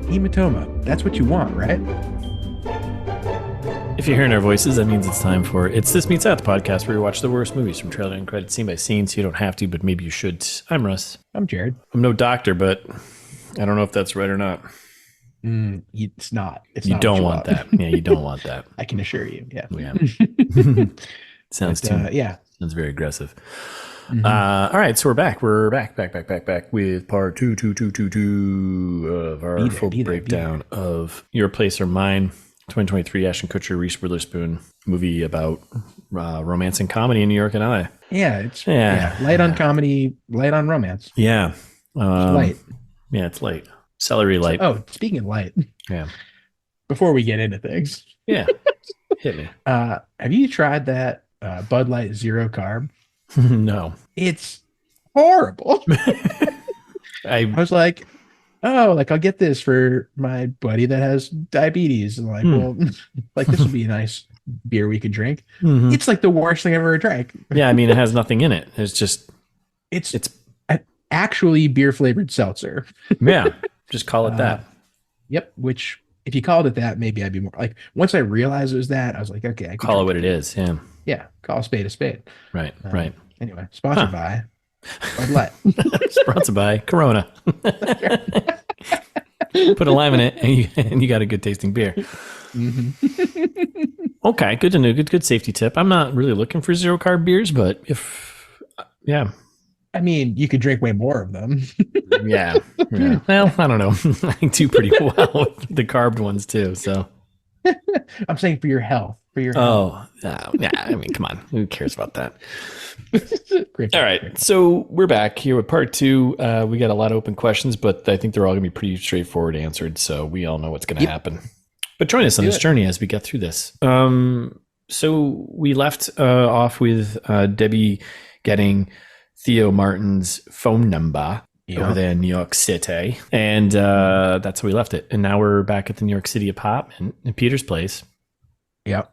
Hematoma. That's what you want, right? If you're hearing our voices, that means it's time for It's This Meets That, the podcast where we watch the worst movies from trailer and credit scene by scene, so you don't have to, but maybe you should. I'm Russ. I'm Jared. I'm no doctor, but I don't know if that's right or not. It's not. You don't want that. Yeah, you don't want that. I can assure you. Yeah. Sounds sounds very aggressive. Mm-hmm. All right, so we're back. We're back with part two of our full breakdown of Your Place or Mine, 2023 Ashton Kutcher, Reese Witherspoon movie about romance and comedy in New York and LA. Yeah, it's light on comedy, light on romance. Yeah, it's light. Yeah, it's light. Celery light. Oh, speaking of light. Yeah. Before we get into things. Yeah. Hit me. Have you tried that Bud Light Zero Carb? No. It's horrible. I was like, oh, like I'll get this for my buddy that has diabetes. And like, well, like this would be a nice beer we could drink. Mm-hmm. It's like the worst thing I've ever drank. Yeah, I mean, it has nothing in it. It's just it's actually beer flavored seltzer. Yeah. Just call it that. Yep. Which, if you called it that, maybe I'd be more like. Once I realized it was that, I was like, okay, I can call it what it is. Yeah. Yeah. Call a spade a spade. Right. Right. Anyway, sponsored by Bud Light. Sponsored by Corona. Put a lime in it, and you got a good tasting beer. Mm-hmm. Okay, good to know. Good safety tip. I'm not really looking for zero carb beers, but yeah. I mean, you could drink way more of them. Yeah. Well, I don't know. I do pretty well with the carbed ones too. So I'm saying for your health. Oh, yeah. I mean, come on. Who cares about that? Great. All right. So we're back here with part two. We got a lot of open questions, but I think they're all going to be pretty straightforward answered. So we all know what's going to happen. But join us on this journey as we get through this. So we left off with Debbie getting Theo Martin's phone number over there in New York City. And that's how we left it. And now we're back at the New York City apartment in Peter's place. Yep.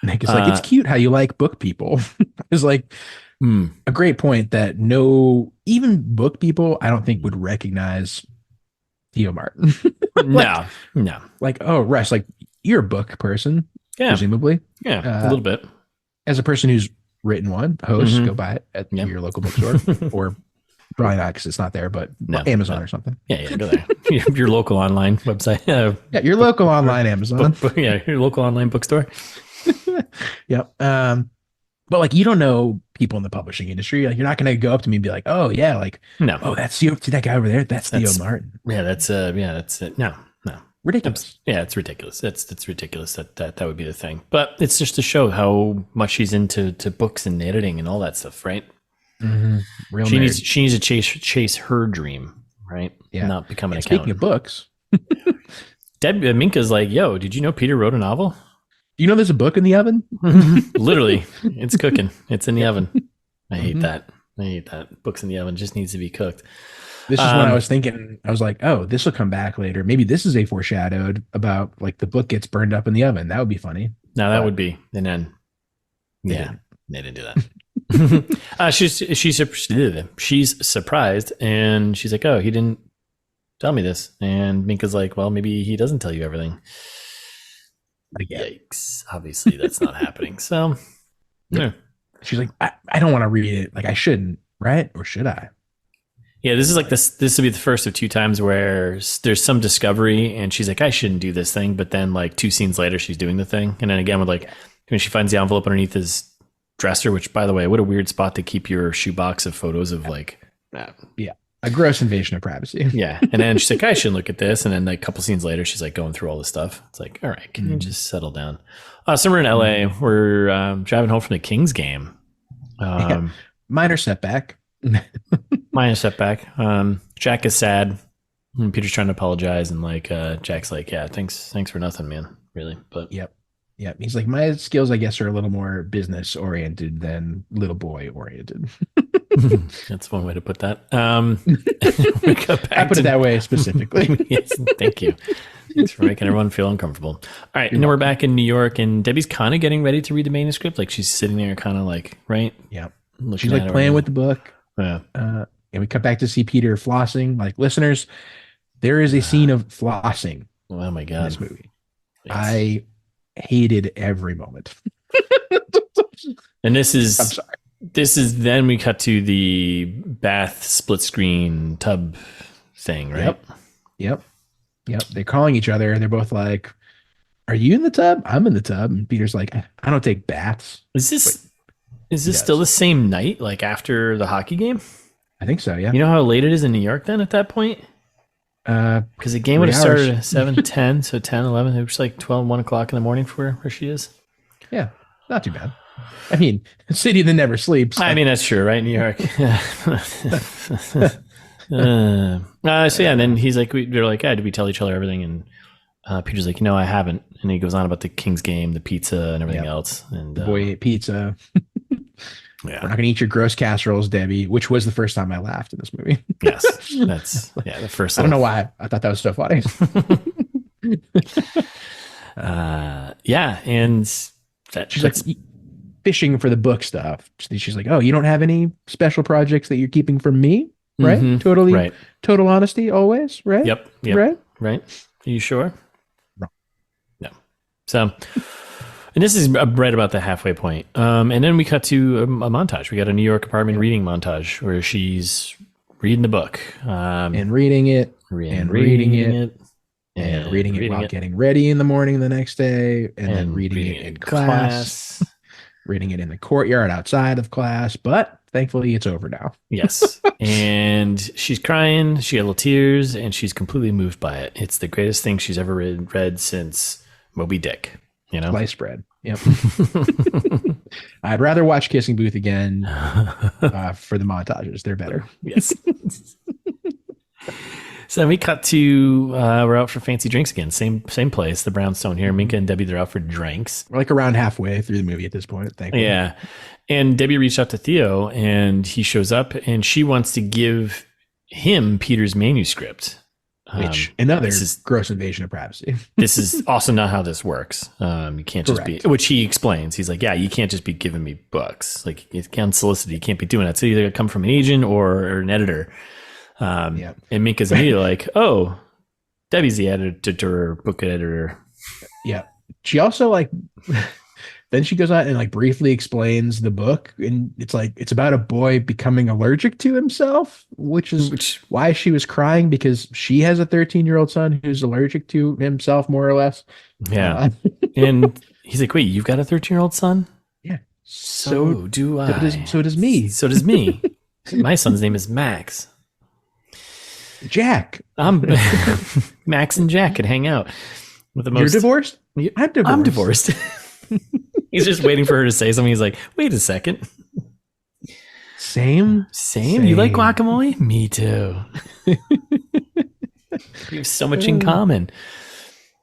Nick is like, it's cute how you like book people. It's like a great point that even book people, I don't think would recognize Theo Martin. No. Like, oh, Russ, like you're a book person, presumably. Yeah, a little bit. As a person who's written one, host, go buy it at your local bookstore, or probably not because it's not there, but Amazon or something. Yeah, go there. Your local online website. Yeah, your local online Amazon. Your local online bookstore. Yep. But like, you don't know people in the publishing industry. Like, you're not going to go up to me and be like, "Oh yeah, like no, oh that's Theo. See that guy over there? That's Theo Martin." Yeah, that's it. No. Ridiculous. It's ridiculous. It's ridiculous that would be the thing. But it's just to show how much she's into books and editing and all that stuff, right? Mm-hmm. She needs to chase her dream, right? Yeah. Not become an accountant. Speaking of books, Minka's like, "Yo, did you know Peter wrote a novel? Do you know there's a book in the oven?" Literally, it's cooking. It's in the oven. I hate that. Books in the oven just needs to be cooked. This is when I was thinking, I was like, oh, this will come back later. Maybe this is a foreshadowed about like the book gets burned up in the oven. That would be funny. No, that would be. And then, they didn't do that. She's surprised, and she's like, oh, he didn't tell me this. And Minka's like, well, maybe he doesn't tell you everything. Yikes. Obviously, that's not happening. So, yeah. She's like, I don't want to read it. Like, I shouldn't, right? Or should I? Yeah, this is like this will be the first of two times where there's some discovery and she's like, I shouldn't do this thing. But then like 2 scenes later, she's doing the thing. And then again, with like, when she finds the envelope underneath his dresser, which by the way, what a weird spot to keep your shoebox of photos of like. A gross invasion of privacy. Yeah. And then she's like, I shouldn't look at this. And then like a couple scenes later, she's like going through all this stuff. It's like, all right, can you just settle down? So we're in LA. We're driving home from the Kings game. Minor setback. Jack is sad. And Peter's trying to apologize, and like Jack's like, yeah, thanks for nothing, man. Really. But yep. He's like, my skills, I guess, are a little more business oriented than little boy oriented. That's one way to put that. I put it that way specifically. Yes, thank you. Thanks for making everyone feel uncomfortable. All right, and then we're back in New York, and Debbie's kind of getting ready to read the manuscript. Like she's sitting there, kind of like, right? Yeah. Looking she's like playing with the book. Yeah. And we cut back to see Peter flossing. Like, listeners, there is a scene of flossing Oh my in God. this movie. Yes. I hated every moment. And this I'm is sorry. then we cut to the bath split screen tub thing, right? Yep. They're calling each other and they're both like, "Are you in the tub? I'm in the tub." And Peter's like, "I don't take baths." Is this still the same night, like after the hockey game? I think so, yeah. You know how late it is in New York then at that point? Because the game would have started at 7:10, so 10, 11. It was like 12, 1 o'clock in the morning for where she is. Yeah, not too bad. I mean, a city that never sleeps. I mean, that's true, right? New York. So yeah, and then he's like, they're like, did we tell each other everything? And Peter's like, no, I haven't. And he goes on about the Kings game, the pizza, and everything else. And the boy ate pizza. Yeah. We're not going to eat your gross casseroles, Debbie, which was the first time I laughed in this movie. Yes, that's the first. I don't know why. I thought that was so funny. Yeah, and she's like fishing for the book stuff. She's like, "Oh, you don't have any special projects that you're keeping from me, right? Mm-hmm. Totally, right. Total honesty, always, right? Yep. Right. Are you sure? No. No. So, and this is right about the halfway point. And then we cut to a montage. We got a New York apartment reading montage where she's reading the book and reading it and reading it. And reading it while getting ready in the morning the next day, and then reading it in class, reading it in the courtyard outside of class. But thankfully, it's over now. Yes. And she's crying. She got little tears, and she's completely moved by it. It's the greatest thing she's ever read since Moby Dick. You know, sliced bread. Yep. I'd rather watch Kissing Booth again for the montages. They're better. Yes. So then we cut to we're out for fancy drinks again. Same place, the Brownstone here. Minka and Debbie, they're out for drinks. We're like around halfway through the movie at this point, thankfully. Yeah. And Debbie reached out to Theo and he shows up and she wants to give him Peter's manuscript. Which another gross invasion of privacy. This is also not how this works. You can't just be, which he explains. He's like, yeah, you can't just be giving me books. Like it's unsolicited. You can't be doing that. So either come from an agent or an editor. And Minka's immediately like, oh, Debbie's the editor, book editor. Yeah. She also then she goes out and briefly explains the book. And it's it's about a boy becoming allergic to himself, which is why she was crying, because she has a 13-year-old son who's allergic to himself, more or less. Yeah. And he's like, wait, you've got a 13-year-old son? Yeah. So do I. So does me. So does me. My son's name is Max. Jack. Max and Jack could hang out with the most. You're divorced? I'm divorced. He's just waiting for her to say something. He's like, wait a second. Same. You like guacamole? Me too. We have so much in common.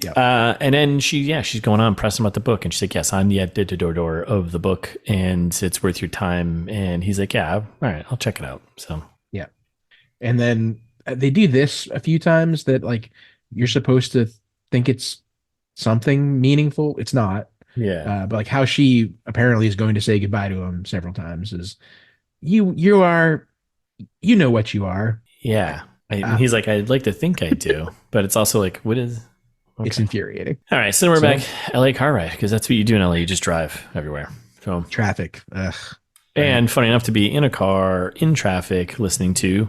Yeah. And then she's going on pressing about the book, and she's like, yes, I'm the editor of the book, and it's worth your time. And he's like, yeah, all right, I'll check it out. So yeah. And then they do this a few times that you're supposed to think it's something meaningful. It's not. Yeah. But how she apparently is going to say goodbye to him several times is you are, what you are. Yeah. He's like, I'd like to think I do, but it's also like, what is, okay. It's infuriating. All right. So we're back LA car ride, because that's what you do in LA. You just drive everywhere. So traffic. Ugh. And funny enough to be in a car in traffic, listening to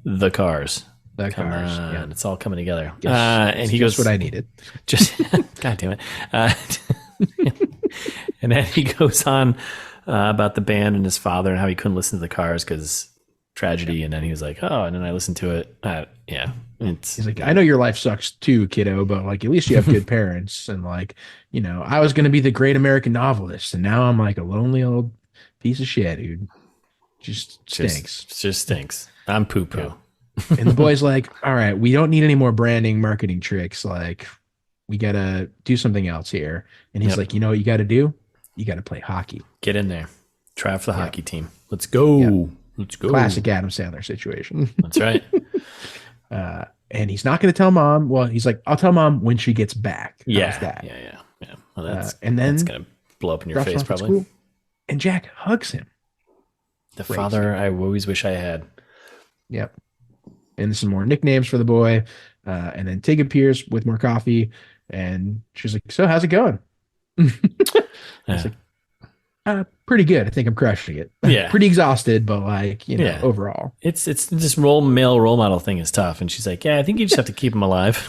The Cars. Yeah. It's all coming together. Yes, and he goes, what I needed. Just, God damn it. And then he goes on about the band and his father and how he couldn't listen to The Cars because tragedy. Yeah. And then he was like, oh, and then I listened to it. Yeah. He's like, I know your life sucks too, kiddo, but at least you have good parents. And I was going to be the great American novelist. And now I'm a lonely old piece of shit, dude. Just stinks. Just stinks. I'm poo-poo. Yeah. And the boy's like, all right, we don't need any more branding, marketing tricks. We got to do something else here. And he's like, you know what you got to do? You got to play hockey. Get in there. Try for the hockey team. Let's go. Yep. Let's go. Classic Adam Sandler situation. That's right. And he's not going to tell mom. Well, he's like, I'll tell mom when she gets back. Yeah. That? Yeah. Well, and then that's going to blow up in your face probably. And Jack hugs him. The father I always wish I had. Yep. And some more nicknames for the boy. And then Tig appears with more coffee, and she's like, "So how's it going?" It's like, pretty good. I think I'm crushing it. Yeah. Pretty exhausted, but like, overall. It's this male role model thing is tough. And she's like, yeah, I think you just have to keep him alive.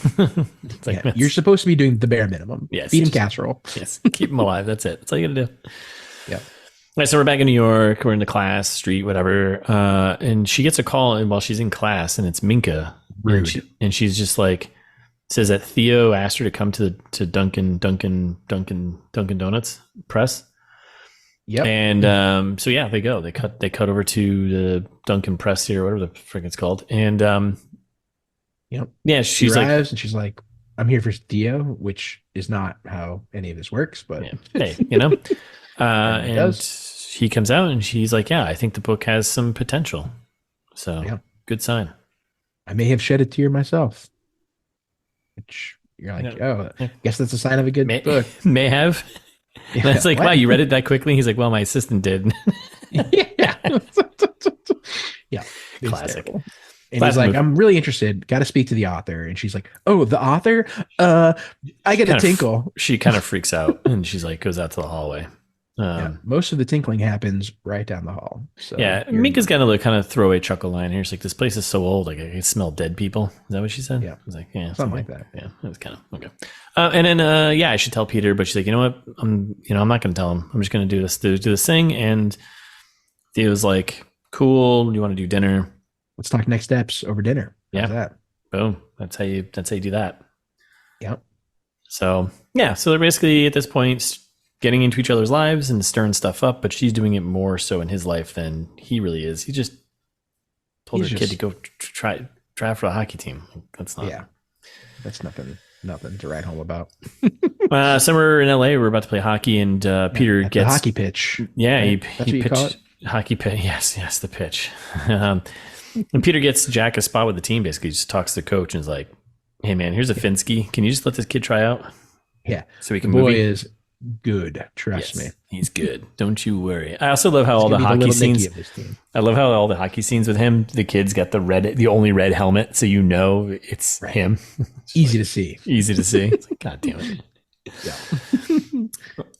It's like, you're supposed to be doing the bare minimum. Yes. Feed him casserole. Yes. Keep him alive. That's it. That's all you gotta do. Yeah. All right, so we're back in New York. We're in the class, street, whatever. And she gets a call while she's in class, and it's Minka. Rude. And she's just like, says that Theo asked her to come to Dunkin' Donuts press. Yep. And so yeah, they go. They cut over to the Dunkin' press here, whatever the frick it's called. And yep. Yeah, she she's arrives and she's like, "I'm here for Theo," which is not how any of this works, but hey, and he comes out and she's like, "Yeah, I think the book has some potential." So good sign. I may have shed a tear myself. Which you're like, I guess that's a sign of a good book. May have. Yeah, it's like, wow, you read it that quickly? He's like, well, my assistant did. Yeah. Classic. And he's like, I'm really interested. Got to speak to the author. And she's like, oh, the author? I get a tinkle. She kind of freaks out and she's like, goes out to the hallway. Most of the tinkling happens right down the hall. So yeah, Minka's got a kind of throwaway chuckle line here. She's like, this place is so old, like I can smell dead people. Is that what she said? Yeah. I was like, yeah, something like that. Yeah, it was kind of okay. And then I should tell Peter, but she's like, you know what? I'm not going to tell him. I'm just going to do this thing. And Theo's like, cool. You want to do dinner? Let's talk next steps over dinner. How's that? Boom. That's how you do that. Yep. So yeah, so they're basically at this point getting into each other's lives and stirring stuff up, but she's doing it more so in his life than he really is. He just told her kid to go try for the hockey team. That's not. Yeah, that's nothing to write home about. So we're in LA. We're about to play hockey, and Peter gets the hockey pitch. Yeah, right? he pitched hockey pitch. Yes, the pitch. And Peter gets Jack a spot with the team. Basically, just talks to the coach and is like, "Hey, man, here's a Finsky. Can you just let this kid try out?" Yeah, so he can. The boy is good. Trust me, he's good. Don't you worry. I also love how all the hockey scenes. I love how all the hockey scenes with him. The kid's got the only red helmet, so it's him. It's easy to see. Easy to see. It's like, God damn it. Yeah.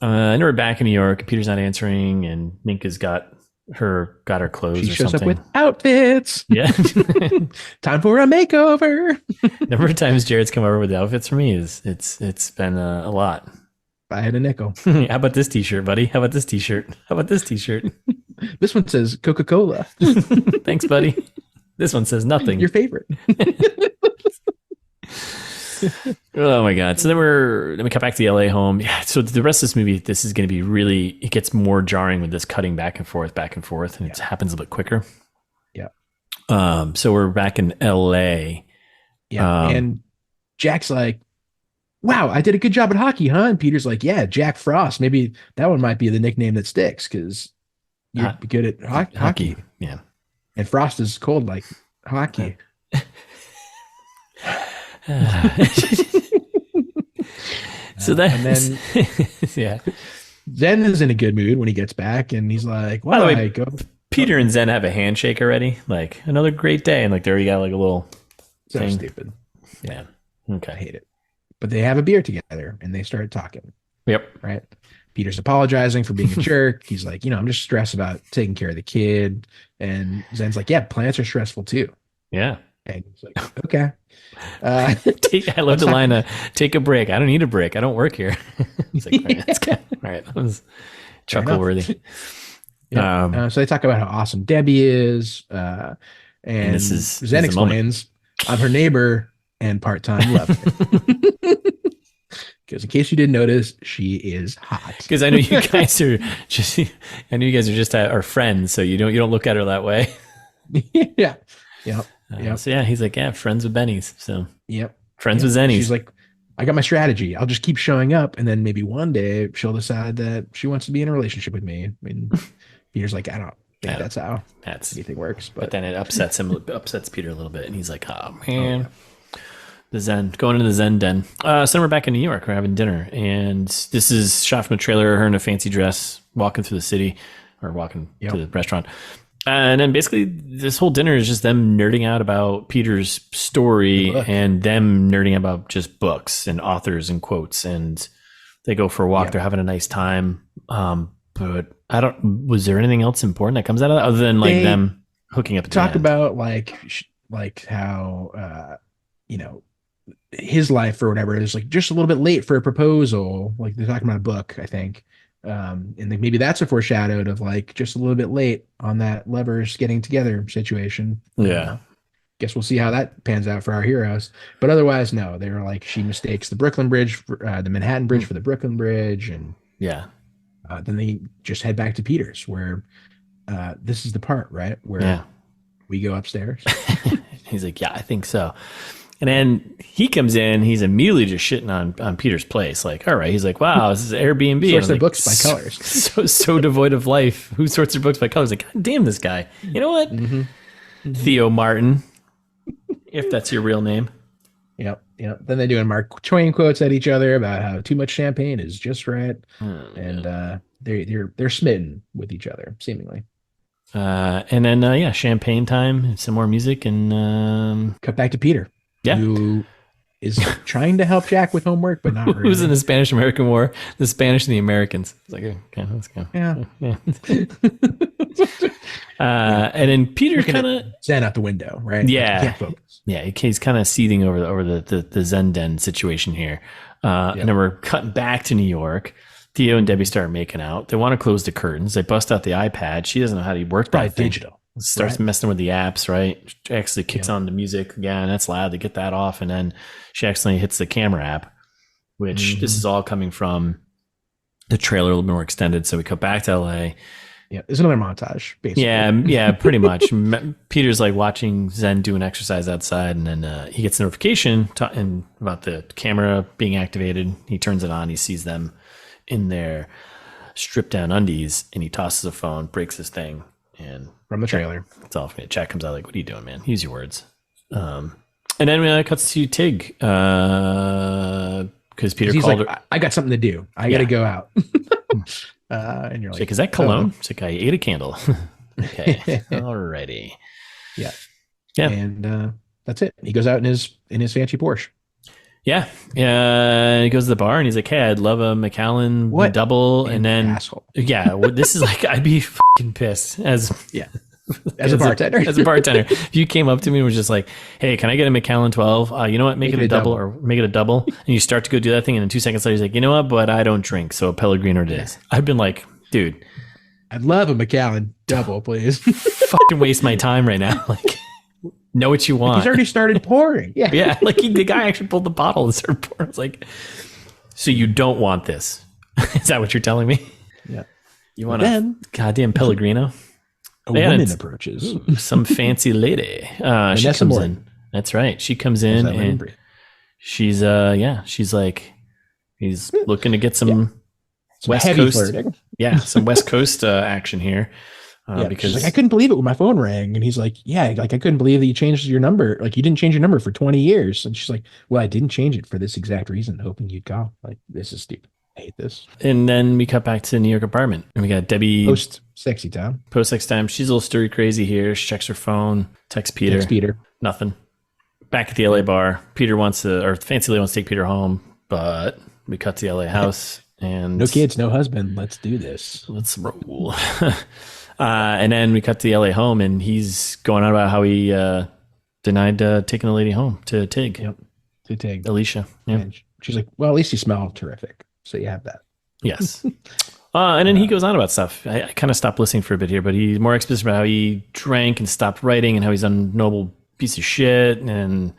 And we're back in New York. Peter's not answering, and Minka's got her clothes. She or shows something. up with outfits. Yeah. Time for a makeover. Number of times Jared's come over with outfits for me it's been a lot. I had a nickel. How about this t-shirt, buddy? How about this t-shirt? How about this t-shirt? This one says Coca-Cola. Thanks, buddy. This one says nothing. Your favorite. Oh my God. So then we cut back to the LA home. Yeah. So the rest of this movie, this is going to be really, it gets more jarring with this cutting back and forth, and it happens a bit quicker. Yeah. So we're back in LA. Yeah. And Jack's like, wow, I did a good job at hockey, huh? And Peter's like, yeah, Jack Frost. Maybe that one might be the nickname that sticks because you're good at hockey. Yeah. And Frost is cold like hockey. So that and then yeah, Zen is in a good mood when he gets back, and he's like, "Wow, by the way, Peter and Zen have a handshake already. Like another great day, and like there you got like a little so stupid." Yeah, okay, I hate it. But they have a beer together, and they start talking. Yep. Right. Peter's apologizing for being a jerk. He's like, I'm just stressed about taking care of the kid, and Zen's like, yeah, plants are stressful too. Yeah. And he's like, okay. I love the line, take a break. I don't need a break. I don't work here. He's like, all right. That was chuckle worthy. Yeah. So they talk about how awesome Debbie is. And Zen explains, I'm her neighbor and part-time lover. Because in case you didn't notice, she is hot. Because I know you guys are just our friends, so you don't look at her that way. Yeah. Yep. So yeah, he's like, yeah, friends with Bennies. So yep, friends with Zennies. She's like, I got my strategy. I'll just keep showing up, and then maybe one day she'll decide that she wants to be in a relationship with me. I mean, Peter's like, I don't think that's how anything works. But then it upsets Peter a little bit, and he's like, oh man, the Zen going into the Zen den. So we're back in New York. We're having dinner, and this is shot from a trailer. Her in a fancy dress, walking through the city, or walking to the restaurant. And then basically this whole dinner is just them nerding out about Peter's story and them nerding about just books and authors and quotes. And they go for a walk. They're having a nice time. But was there anything else important that comes out of that other than like them hooking up? Talk about like how, his life or whatever is like just a little bit late for a proposal. Like they're talking about a book, I think. And then maybe that's a foreshadowed of like just a little bit late on that lovers getting together situation. Yeah. Guess we'll see how that pans out for our heroes. But otherwise, no, they were like, she mistakes the Brooklyn Bridge, the Manhattan Bridge for the Brooklyn Bridge. And then they just head back to Peter's where this is the part, right? Where we go upstairs. He's like, yeah, I think so. And then he comes in, he's immediately just shitting on Peter's place. Like, all right. He's like, wow, this is Airbnb. Sorts their books by colors. So devoid of life. Who sorts their books by colors? Like, God damn this guy. You know what? Theo Martin, if that's your real name. Yep. Then they're doing Mark Twain quotes at each other about how too much champagne is just right. And they're smitten with each other, seemingly. And then, champagne time, some more music, and cut back to Peter. Yeah. Who is trying to help Jack with homework, but not really. Who's in the Spanish-American War? The Spanish and the Americans. It's like, okay, let's go. Yeah. And then Peter kind of Zen out the window, right? Yeah. Can't focus. Yeah. He's kind of seething over the Zen den situation here. And then we're cutting back to New York. Theo and Debbie start making out. They want to close the curtains. They bust out the iPad. She doesn't know how to work that thing. Digital. Starts messing with the apps, right? She actually kicks on the music again. That's loud to get that off. And then she accidentally hits the camera app, which this is all coming from the trailer a little bit more extended. So we cut back to LA. Yeah, there's another montage, basically. Yeah, pretty much. Peter's like watching Zen do an exercise outside, and then he gets a notification about the camera being activated. He turns it on. He sees them in their stripped down undies, and he tosses a phone, breaks his thing. And from the trailer, it's all. Jack comes out like, "What are you doing, man? Use your words." And then it cuts to Tig because Peter called like, her. I got something to do. I got to go out. And you're like, "Is that cologne?" She's like, "I ate a candle." Okay, alrighty. Yeah. And that's it. He goes out in his fancy Porsche. Yeah. He goes to the bar and he's like, "Hey, I'd love a Macallan double." And then, asshole. This is like, I'd be fucking pissed as a bartender. As a bartender, if you came up to me and was just like, "Hey, can I get a Macallan 12? You know what? Make it a double or make it a double." And you start to go do that thing, and then 2 seconds later, he's like, "You know what? But I don't drink, so a Pellegrino it is." I've been like, dude, I'd love a Macallan double, please. Fucking waste my time right now. Like, know what you want. He's already started pouring. Yeah. Like the guy actually pulled the bottle and started pouring. It's like, so you don't want this? Is that what you're telling me? Yeah. You want a goddamn Pellegrino? A woman approaches. Some fancy lady. She comes in. That's right. She comes in and she's she's like, he's looking to get some West Coast flirting. Yeah, some West Coast action here. Because like, I couldn't believe it when my phone rang, and he's like, "Yeah, like I couldn't believe that you changed your number. Like you didn't change your number for 20 years." And she's like, "Well, I didn't change it for this exact reason, hoping you'd call." Like, this is stupid. I hate this. And then we cut back to the New York apartment, and we got Debbie post sexy time. She's a little stir crazy here. She checks her phone, texts Peter. Nothing. Back at the LA bar, Fancy Lady wants to take Peter home, but we cut to the LA house and no kids, no husband. Let's do this. Let's roll. And then we cut to the LA home, and he's going on about how he denied taking the lady home to Tig. Yep. To Tig. Alicia. Yeah. And she's like, "Well, at least you smell terrific. So you have that." Yes. And then he goes on about stuff. I kind of stopped listening for a bit here, but he's more explicit about how he drank and stopped writing and how he's a noble piece of shit. And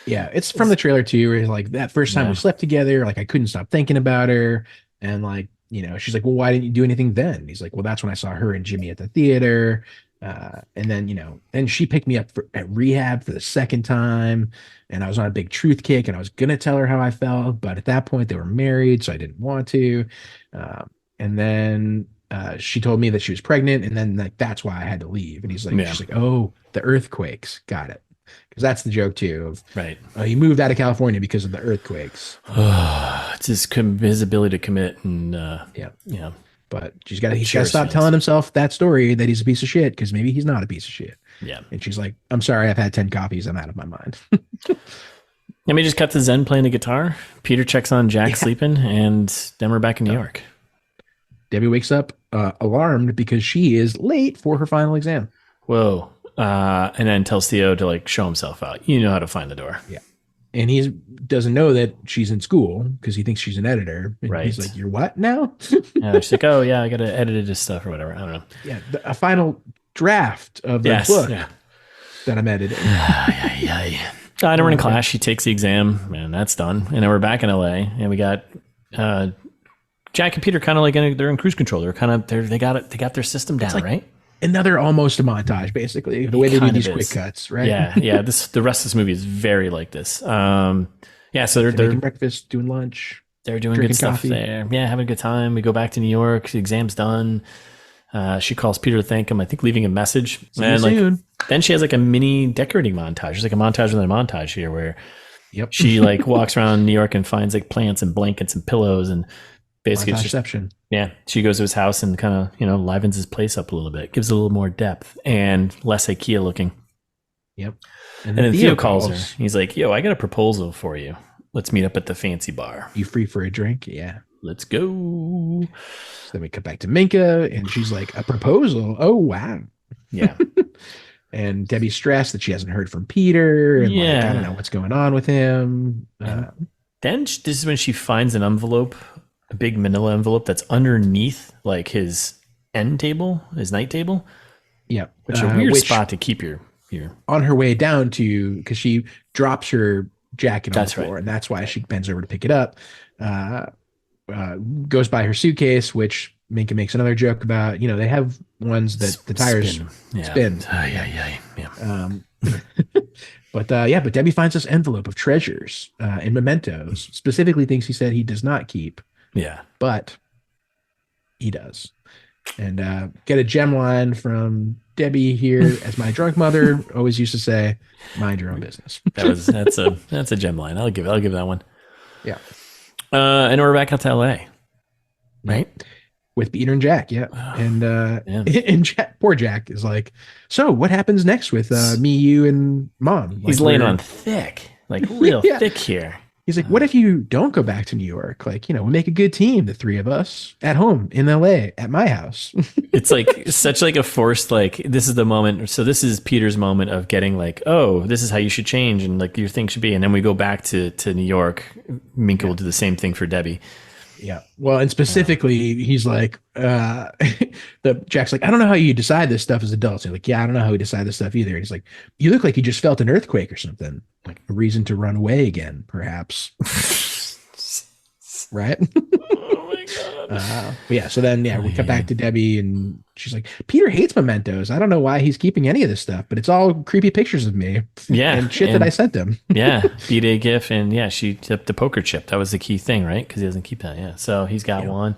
yeah, it's from the trailer too, where he's like, that first time we slept together, like I couldn't stop thinking about her. And like, she's like, "Well, why didn't you do anything then?" And he's like, "Well, that's when I saw her and Jimmy at the theater." And then, then she picked me up at rehab for the second time. And I was on a big truth kick, and I was going to tell her how I felt. But at that point they were married, so I didn't want to. And then she told me that she was pregnant. And then like, that's why I had to leave. And he's like, she's like, "Oh, the earthquakes. Got it." Because that's the joke too of right. He moved out of California because of the earthquakes. It's his ability to commit and yeah. But he's got to stop telling himself that story that he's a piece of shit, because maybe he's not a piece of shit. Yeah. And she's like, I'm sorry, I've had 10 coffees. I'm out of my mind. Let me just cut to Zen playing the guitar. Peter checks on Jack sleeping, and then we're back in New York. Debbie wakes up alarmed because she is late for her final exam. Whoa. And then tells Theo to like show himself out. You know how to find the door. Yeah. And he doesn't know that she's in school because he thinks she's an editor. And right. He's like, you're what now? Yeah, she's like, oh, yeah, I got to edit this stuff or whatever. I don't know. Yeah. A final draft of the book that I'm editing. And we're in class. She takes the exam, and that's done. And then we're back in LA, and we got Jack and Peter kind of like they're in cruise control. They got their system down, like right? Another almost a montage, basically. The way they do these quick cuts, right? Yeah. The rest of this movie is very like this. So they're making breakfast, doing lunch. They're doing good stuff there. Yeah, having a good time. We go back to New York. The exam's done. She calls Peter to thank him. I think leaving a message. See you soon. Then she has like a mini decorating montage. There's like a montage within a montage here where she like walks around New York and finds like plants and blankets and pillows and basically it's just, she goes to his house and kind of, livens his place up a little bit, gives it a little more depth and less IKEA looking. Yep. And then Theo calls her. He's like, yo, I got a proposal for you. Let's meet up at the fancy bar. You free for a drink? Yeah. Let's go. So then we cut back to Minka and she's like, a proposal? Oh, wow. Yeah. And Debbie's stressed that she hasn't heard from Peter. And like, I don't know what's going on with him. Then this is when she finds an envelope, a big manila envelope that's underneath like his night table. Yeah. Which is a weird spot to keep your on her way down to, because she drops her jacket on the floor, right. And that's why she bends over to pick it up. Goes by her suitcase, which Minka makes another joke about. They have ones that the tires spin. But Debbie finds this envelope of treasures and mementos. Specifically, things he said he does not keep. Yeah, but he does. And get a gem line from Debbie here, as my drunk mother always used to say, "Mind your own business." that's a gem line. I'll give that one. Yeah. And we're back out to LA, right? With Peter and Jack, and Jack, poor Jack is like, so what happens next with me, you, and Mom? He's laying on thick, like real thick here. He's like, what if you don't go back to New York? Like, we make a good team, the three of us, at home in LA, at my house. It's like such like a forced, like, this is the moment. So this is Peter's moment of getting like, oh, this is how you should change and like your thing should be. And then we go back to New York. Minka will do the same thing for Debbie. Yeah. Well, and specifically, he's like, Jack's like, I don't know how you decide this stuff as adults. He's like, yeah, I don't know how we decide this stuff either. And he's like, you look like you just felt an earthquake or something, like a reason to run away again, perhaps. Right? Oh my God. So then, we cut back to Debbie and she's like, Peter hates mementos. I don't know why he's keeping any of this stuff, but it's all creepy pictures of me. Yeah. And shit that I sent him. B-Day gif. And she tipped the poker chip. That was the key thing, right? Because he doesn't keep that. Yeah. So he's got one.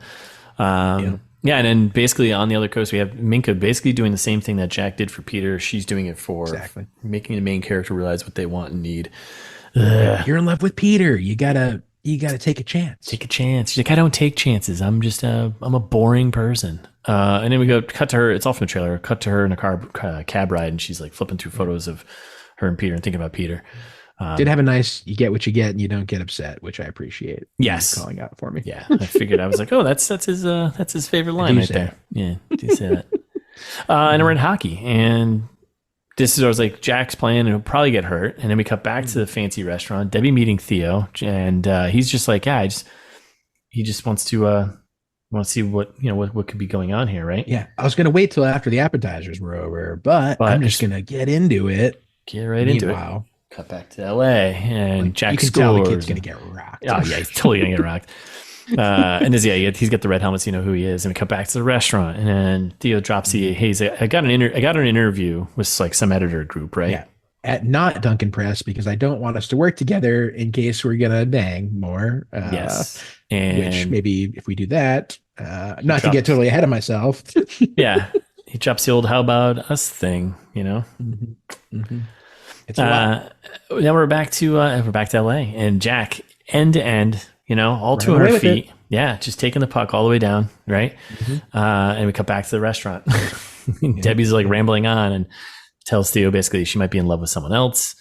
And then basically on the other coast, we have Minka basically doing the same thing that Jack did for Peter. She's doing it for making the main character realize what they want and need. You're in love with Peter. You gotta take a chance. Take a chance. She's like, I don't take chances. I'm just I'm a boring person. And then we go cut to her. It's all from the trailer. Cut to her in a cab ride, and she's like flipping through photos of her and Peter and thinking about Peter. Did have a nice, you get what you get and you don't get upset, which I appreciate. Yes. Calling out for me. Yeah. I figured, I was like, oh, that's his favorite line right there. Yeah. Do you say that? And we're in hockey, and this is, I was like, Jack's playing and he'll probably get hurt. And then we cut back to the fancy restaurant, Debbie meeting Theo, and he's just like, he just wants to see what could be going on here. Right. Yeah. I was going to wait till after the appetizers were over, but I'm just going to get into it. Get right into it. Cut back to LA, and Jack you can scores. tell the kid's going to get rocked. Oh yeah. He's totally going to get rocked. And he's got the red helmet, so you know who he is. And we come back to the restaurant, and then Theo drops the, hey, I got an interview with like some editor group, right? Yeah. At not Duncan Press, because I don't want us to work together in case we're gonna bang more. Yes. And which maybe if we do that, not to get totally ahead of myself. Yeah. He drops the old "how about us" thing, Mm-hmm. Mm-hmm. It's a lot. Now we're back to LA, and Jack end to end all Run 200 away with feet. it. Yeah, just taking the puck all the way down, right? And we cut back to the restaurant. Debbie's like rambling on and tells Theo basically she might be in love with someone else.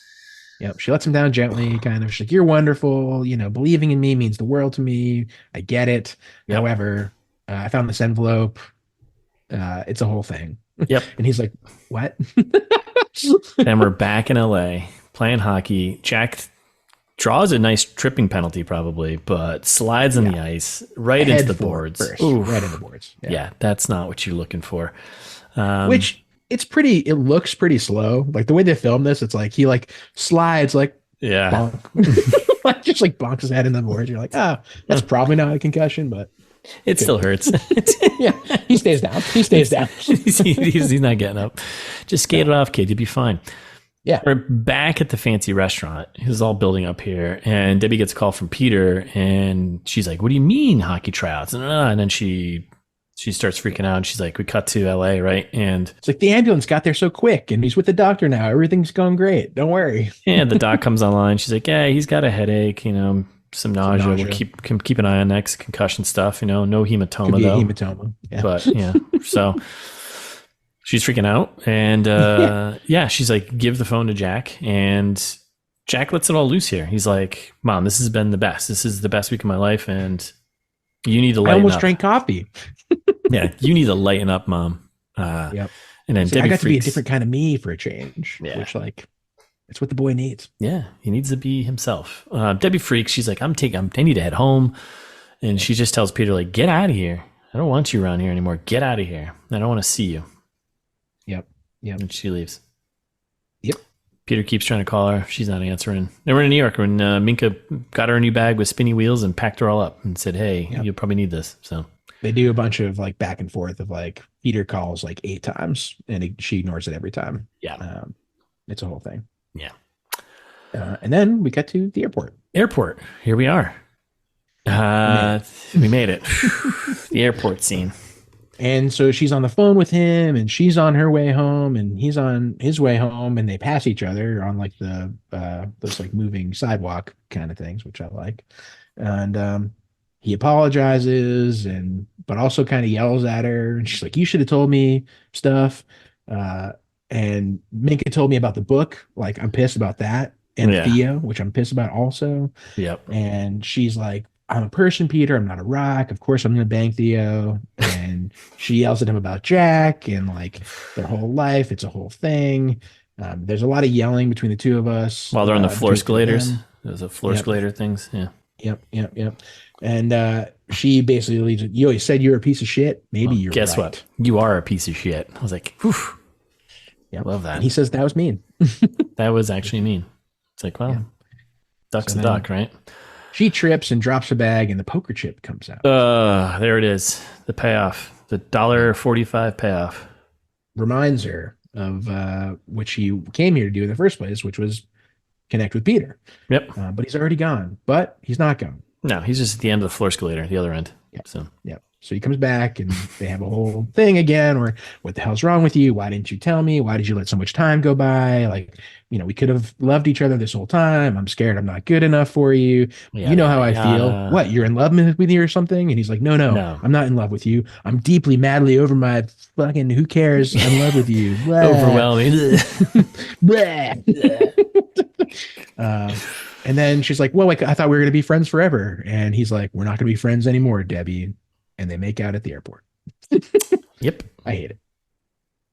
Yep. She lets him down gently, kind of. She's like, "You're wonderful. Believing in me means the world to me. I get it. Yep. However, I found this envelope. It's a whole thing." Yep. And he's like, "What?" And we're back in LA playing hockey. Jack draws a nice tripping penalty probably, but slides on the ice right into the boards. Right in the boards. Yeah, that's not what you're looking for. Which it looks pretty slow. Like the way they film this, it's like he like slides like bonk. Like just like bonks his head in the boards. You're like, that's probably not a concussion, but it still hurts. Yeah, he stays down. He's not getting up. Just skate it off, kid. You'll be fine. Yeah. We're back at the fancy restaurant. This is all building up here. And Debbie gets a call from Peter and she's like, "What do you mean hockey tryouts?" And then she starts freaking out. And she's like, "We cut to LA, right?" And it's like the ambulance got there so quick and he's with the doctor now. Everything's going great. Don't worry. And the doc comes online. She's like, "Yeah, he's got a headache, some nausea. We'll keep an eye on next concussion stuff, no hematoma Could be though. a hematoma. Yeah. But yeah. So she's freaking out, and she's like, "Give the phone to Jack," and Jack lets it all loose here. He's like, "Mom, this has been the best. This is the best week of my life, and you need to lighten up." I almost drank coffee. Yeah, you need to lighten up, Mom. Yep. And then so Debbie I got to be a different kind of me for a change, which it's what the boy needs. Yeah, he needs to be himself. Debbie freaks. She's like, I need to head home, and she just tells Peter like, "Get out of here. I don't want you around here anymore. Get out of here. I don't want to see you." Yep. And she leaves. Yep. Peter keeps trying to call her. She's not answering. Then we're in New York when Minka got her a new bag with spinny wheels and packed her all up and said, "Hey, you'll probably need this." So they do a bunch of like back and forth of like Peter calls like 8 times and she ignores it every time. Yeah. It's a whole thing. Yeah. And then we get to the airport. Here we are. We made it. The airport scene. And so she's on the phone with him and she's on her way home and he's on his way home and they pass each other on like the those like moving sidewalk kind of things, which I like. And he apologizes but also kind of yells at her and she's like, "You should have told me stuff." And Minka told me about the book. Like, I'm pissed about that. And Theo, which I'm pissed about also. Yep. And she's like, "I'm a person, Peter. I'm not a rock. Of course, I'm going to bang Theo." And she yells at him about Jack and like their whole life. It's a whole thing. There's a lot of yelling between the two of us. While they're on the floor escalators. There's a floor escalator things. Yeah. Yep. And she basically leaves it. "You always said you were a piece of shit. Maybe you're guess right. What? You are a piece of shit." I was like, whew. Yeah, love that. And he says that was mean. That was actually mean. It's like, well, duck's a duck, right? She trips and drops a bag, and the poker chip comes out. There it is. The payoff. The $1.45 payoff. Reminds her of what she came here to do in the first place, which was connect with Peter. Yep. But he's already gone. But he's not gone. No, he's just at the end of the floor escalator, the other end. Yep. So he comes back and they have a whole thing again where, "What the hell's wrong with you? Why didn't you tell me? Why did you let so much time go by? Like, we could have loved each other this whole time. I'm scared I'm not good enough for you. You know how I feel. What, you're in love with me or something?" And he's like, no, I'm not in love with you. I'm deeply, madly over my fucking, who cares? I'm in love with you. Overwhelming. And then she's like, "Well, I thought we were going to be friends forever." And he's like, "We're not going to be friends anymore, Debbie." And they make out at the airport. Yep. I hate it.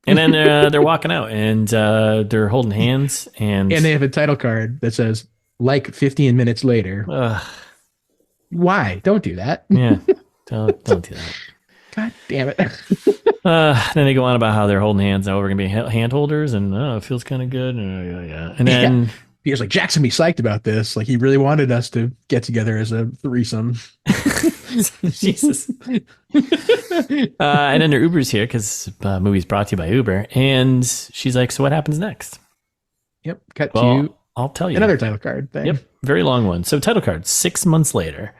And then they're walking out and they're holding hands and they have a title card that says like 15 minutes later. Why? Don't do that. Yeah. Don't do that. God damn it. Then they go on about how they're holding hands. Now we're going to be hand holders and it feels kind of good. And then Peter's like, "Jackson be psyched about this. Like, he really wanted us to get together as a threesome." Jesus. And then their Uber's here because movie's brought to you by Uber. And she's like, "So what happens next?" Yep. Cut to I'll tell you. Another title card thing. Yep. Very long one. So title card, 6 months later.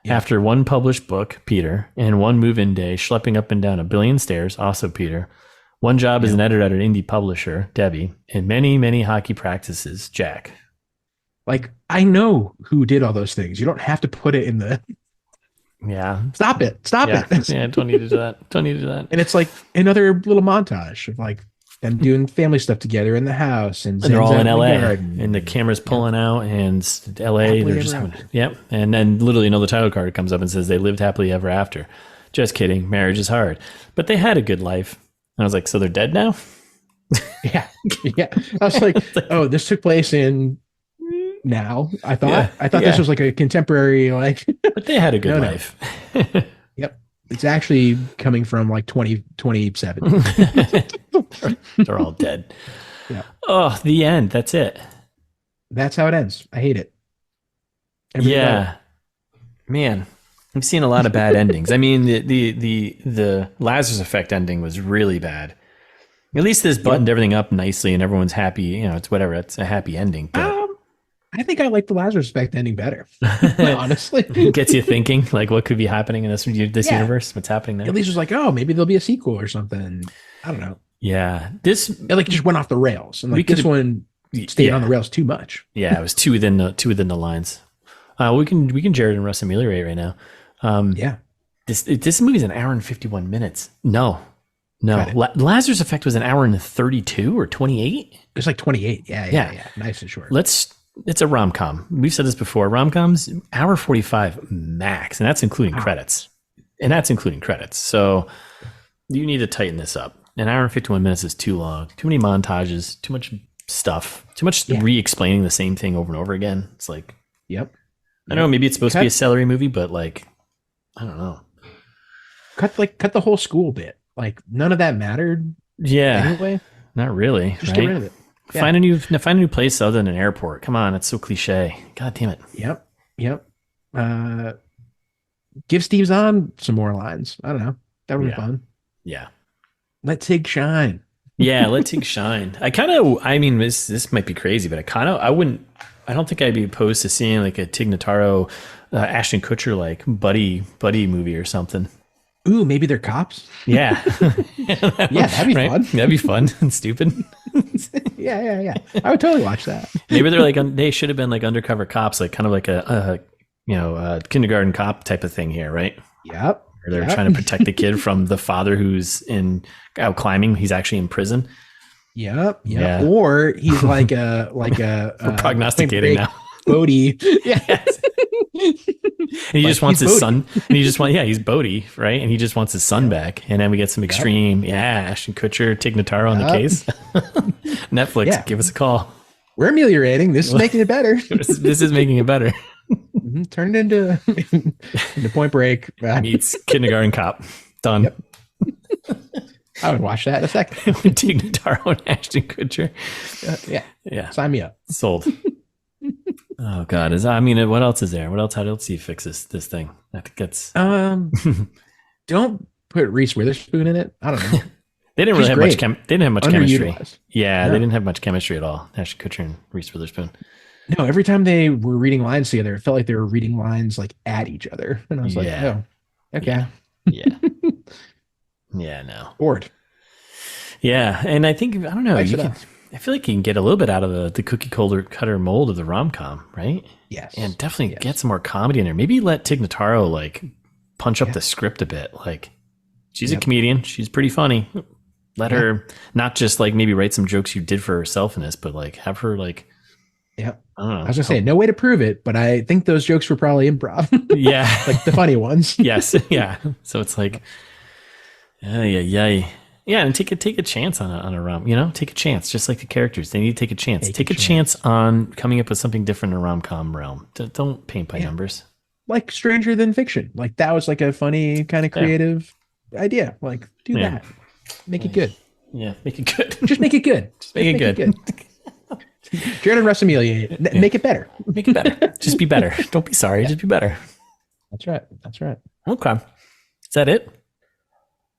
Yeah. After one published book, Peter, and one move-in day, schlepping up and down a billion stairs, also Peter. One job as an editor at an indie publisher, Debbie, and many, many hockey practices, Jack. Like, I know who did all those things. You don't have to put it in the. Yeah. Stop it. Stop Yeah. it. Yeah. Don't need to do that. Don't need to do that. And it's like another little montage of like them doing family stuff together in the house, and they're all in LA, garden, and the camera's pulling out, and LA, they're just having, yep. And then literally, the title card comes up and says they lived happily ever after. Just kidding. Marriage is hard, but they had a good life. And I was like, so they're dead now? Yeah. Yeah. I was like, oh, this took place in now. I thought this was like a contemporary, like, but they had a good life. Yep. It's actually coming from like 2027. They're all dead. Yeah. Oh, the end. That's it. That's how it ends. I hate it. Man, I've seen a lot of bad endings. I mean, the Lazarus Effect ending was really bad. At least this buttoned everything up nicely and everyone's happy. You know, it's whatever. It's a happy ending. But I think I like the Lazarus Effect ending better. Honestly, it gets you thinking, like, what could be happening in this universe? What's happening there? At least it was like, oh, maybe there'll be a sequel or something. I don't know. Yeah, it like just went off the rails, and like this one stayed on the rails too much. Yeah, it was too within the lines. We can Jared and Russ ameliorate right now. This movie's an hour and 51 minutes. No. Lazarus Effect was an hour and 32 or 28. It's like 28. Yeah. Nice and short. It's a rom-com. We've said this before. Rom-coms, hour 45 max, and that's including credits. So you need to tighten this up. An hour and 51 minutes is too long. Too many montages. Too much stuff. Too much re-explaining the same thing over and over again. It's like, yep. I know maybe it's supposed to be a celery movie, but like, I don't know. Cut the whole school bit. Like none of that mattered. Yeah. Anyway, not really. Just get rid of it. Yeah. Find a new place other than an airport. Come on, it's so cliche. God damn it. Yep. Give Steve Zahn some more lines. I don't know. That would be fun. Yeah. Let Tig shine. Yeah, let Tig shine. I mean, this might be crazy, but I don't think I'd be opposed to seeing like a Tig Notaro, Ashton Kutcher like buddy movie or something. Ooh, maybe they're cops. Yeah. That'd be fun. That'd be fun and stupid. Yeah. I would totally watch that. Maybe they're like, they should have been like undercover cops, like kind of like a kindergarten cop type of thing here, right? Yep. Or they're trying to protect the kid from the father who's out climbing. He's actually in prison. Yep. Yeah. Or he's like a We're prognosticating now. Bodie. Yeah. And he just wants his son. And he's Bodie, right? And he just wants his son back. And then we get some extreme, Ashton Kutcher, Tig Notaro on the case. Netflix, give us a call. We're ameliorating. This is making it better. This is making it better. Turn it into Point Break. Meets Kindergarten Cop. Done. Yep. I would watch that in a second. Tig Notaro and Ashton Kutcher. Yeah. Sign me up. Sold. Oh God! What else is there? How else do you fix this thing? I think that's. Don't put Reese Witherspoon in it. I don't know. They didn't really have much. They didn't have much chemistry. Yeah, no. They didn't have much chemistry at all. Ashton Kutcher and Reese Witherspoon. No, every time they were reading lines together, it felt like they were reading lines like at each other, and I was like, "Oh, okay." Yeah. Yeah. No. Bored. Yeah, and I think I don't know. I feel like you can get a little bit out of the cookie cutter mold of the rom-com, right? Yes. And definitely get some more comedy in there. Maybe let Tig Notaro like punch up the script a bit. Like she's a comedian. She's pretty funny. Let her not just like maybe write some jokes you did for herself in this, but like have her like. Yeah. I was gonna say no way to prove it, but I think those jokes were probably improv. Yeah. Like the funny ones. Yes. Yeah. So it's like, yeah, and take a chance on a rom. Take a chance, just like the characters. They need to take a chance. Take a chance on coming up with something different in a rom-com realm. Don't paint by numbers. Like Stranger Than Fiction. Like that was like a funny kind of creative idea. Like do that. Make it good. Yeah, make it good. Just make it good. Just make it good. Jared and Russ Amelia, make it better. Make it better. Just be better. Don't be sorry. Just be better. That's right. Okay. Is that it?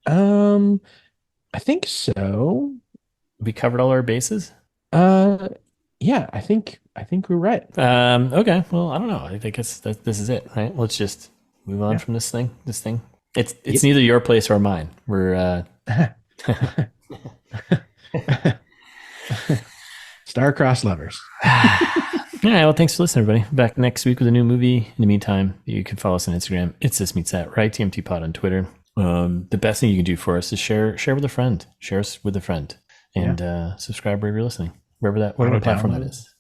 I think so. We covered all our bases? Yeah, I think we're right. Okay. Well, I don't know. I think this is it, right? Let's just move on from this thing. It's neither your place or mine. We're Star-crossed lovers. All right. Well, thanks for listening, everybody. Back next week with a new movie. In the meantime, you can follow us on Instagram. It's This Meets That, right? TMT Pod on Twitter. The best thing you can do for us is share with a friend. Share us with a friend. And subscribe wherever you're listening. Whatever platform that is.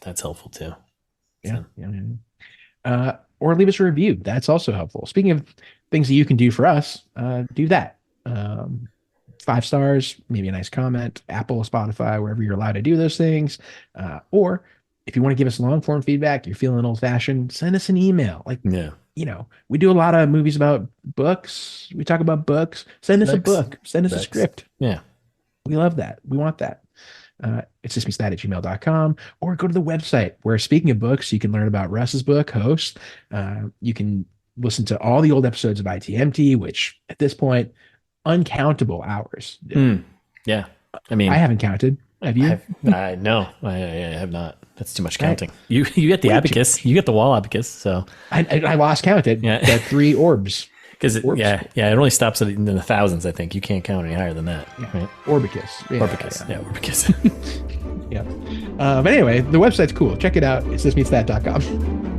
That's helpful too. Yeah. Or leave us a review. That's also helpful. Speaking of things that you can do for us, do that. 5 stars, maybe a nice comment, Apple, Spotify, wherever you're allowed to do those things. Or if you want to give us long form feedback, you're feeling old fashioned, send us an email. We do a lot of movies about books. We talk about books. Send us a book. Send us a script. Yeah. We love that. We want that. It's justmeetsthat@gmail.com, or go to the website where, speaking of books, you can learn about Russ's book, Host. You can listen to all the old episodes of ITMT, which at this point, uncountable hours. Yeah. I mean, I haven't counted. Have you? No, I have not. That's too much counting. You get the abacus. You get the wall abacus. So I lost count at 3 orbs. Because it only stops in the thousands. I think you can't count any higher than that. Yeah. Right? Orbicus. Orbicus. Yeah. But anyway, the website's cool. Check it out. It's thismeetsthat.com.